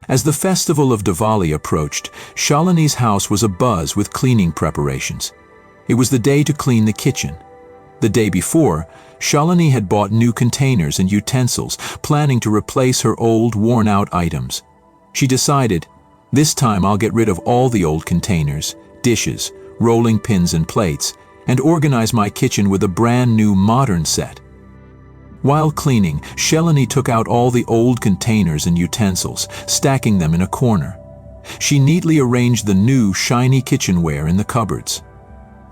As the festival of Diwali approached, Shalini's house was abuzz with cleaning preparations. It was the day to clean the kitchen. The day before, Shalini had bought new containers and utensils, planning to replace her old, worn-out items. She decided, this time I'll get rid of all the old containers, dishes, rolling pins and plates, and organize my kitchen with a brand new modern set. While cleaning, Shalini took out all the old containers and utensils, stacking them in a corner. She neatly arranged the new, shiny kitchenware in the cupboards.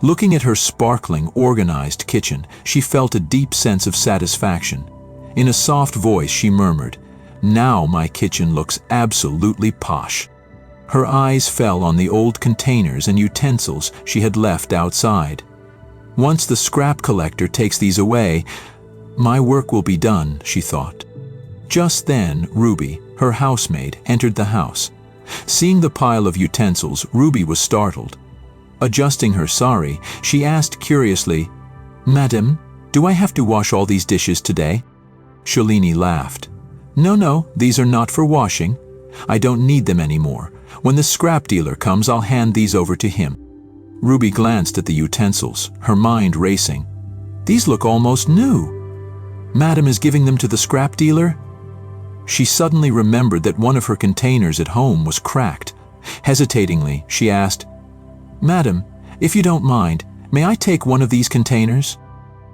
Looking at her sparkling, organized kitchen, she felt a deep sense of satisfaction. In a soft voice, she murmured, "Now my kitchen looks absolutely posh." Her eyes fell on the old containers and utensils she had left outside. Once the scrap collector takes these away, my work will be done, she thought. Just then, Ruby, her housemaid, entered the house. Seeing the pile of utensils, Ruby was startled. Adjusting her sari, she asked curiously, "Madam, do I have to wash all these dishes today?" Shalini laughed. No, these are not for washing. I don't need them anymore. When the scrap dealer comes, I'll hand these over to him." Ruby glanced at the utensils, her mind racing. These look almost new. Madam is giving them to the scrap dealer? She suddenly remembered that one of her containers at home was cracked. Hesitatingly, she asked, "Madam, if you don't mind, may I take one of these containers?"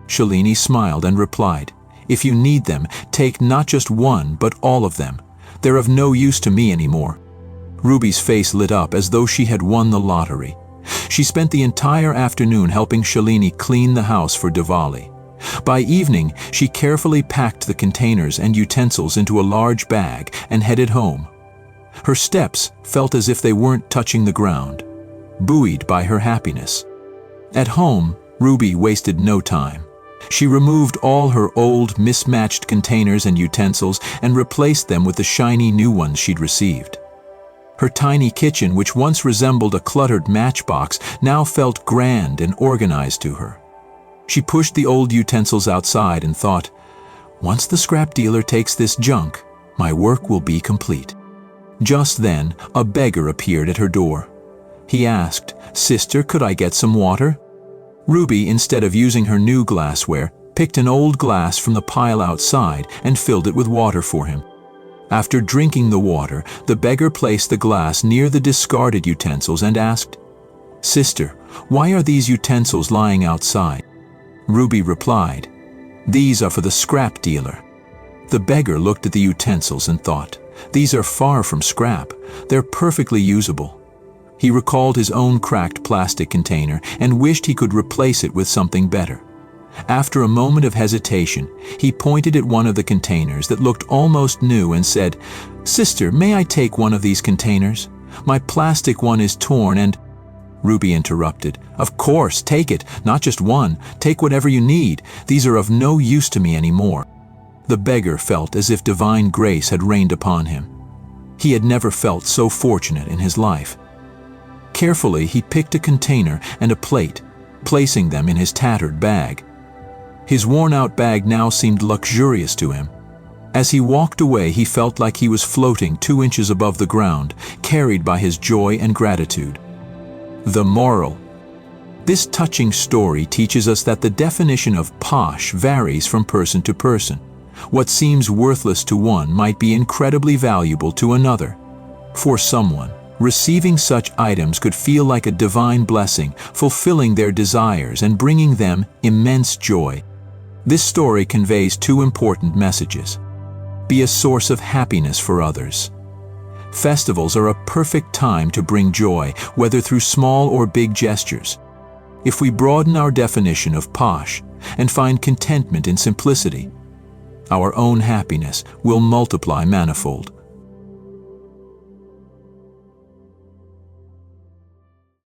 Shalini smiled and replied, "If you need them, take not just one, but all of them. They're of no use to me anymore." Ruby's face lit up as though she had won the lottery. She spent the entire afternoon helping Shalini clean the house for Diwali. By evening, she carefully packed the containers and utensils into a large bag and headed home. Her steps felt as if they weren't touching the ground, buoyed by her happiness. At home, Ruby wasted no time. She removed all her old, mismatched containers and utensils and replaced them with the shiny new ones she'd received. Her tiny kitchen, which once resembled a cluttered matchbox, now felt grand and organized to her. She pushed the old utensils outside and thought, "Once the scrap dealer takes this junk, my work will be complete." Just then, a beggar appeared at her door. He asked, "Sister, could I get some water?" Ruby, instead of using her new glassware, picked an old glass from the pile outside and filled it with water for him. After drinking the water, the beggar placed the glass near the discarded utensils and asked, "Sister, why are these utensils lying outside?" Ruby replied, "These are for the scrap dealer." The beggar looked at the utensils and thought, "These are far from scrap. They're perfectly usable." He recalled his own cracked plastic container and wished he could replace it with something better. After a moment of hesitation, he pointed at one of the containers that looked almost new and said, "Sister, may I take one of these containers? My plastic one is torn and—" Ruby interrupted, "Of course, take it, not just one. Take whatever you need. These are of no use to me anymore." The beggar felt as if divine grace had rained upon him. He had never felt so fortunate in his life. Carefully, he picked a container and a plate, placing them in his tattered bag. His worn-out bag now seemed luxurious to him. As he walked away, he felt like he was floating 2 inches above the ground, carried by his joy and gratitude. The moral. This touching story teaches us that the definition of posh varies from person to person. What seems worthless to one might be incredibly valuable to another. For someone, receiving such items could feel like a divine blessing, fulfilling their desires and bringing them immense joy. This story conveys 2 important messages. Be a source of happiness for others. Festivals are a perfect time to bring joy, whether through small or big gestures. If we broaden our definition of posh and find contentment in simplicity, our own happiness will multiply manifold.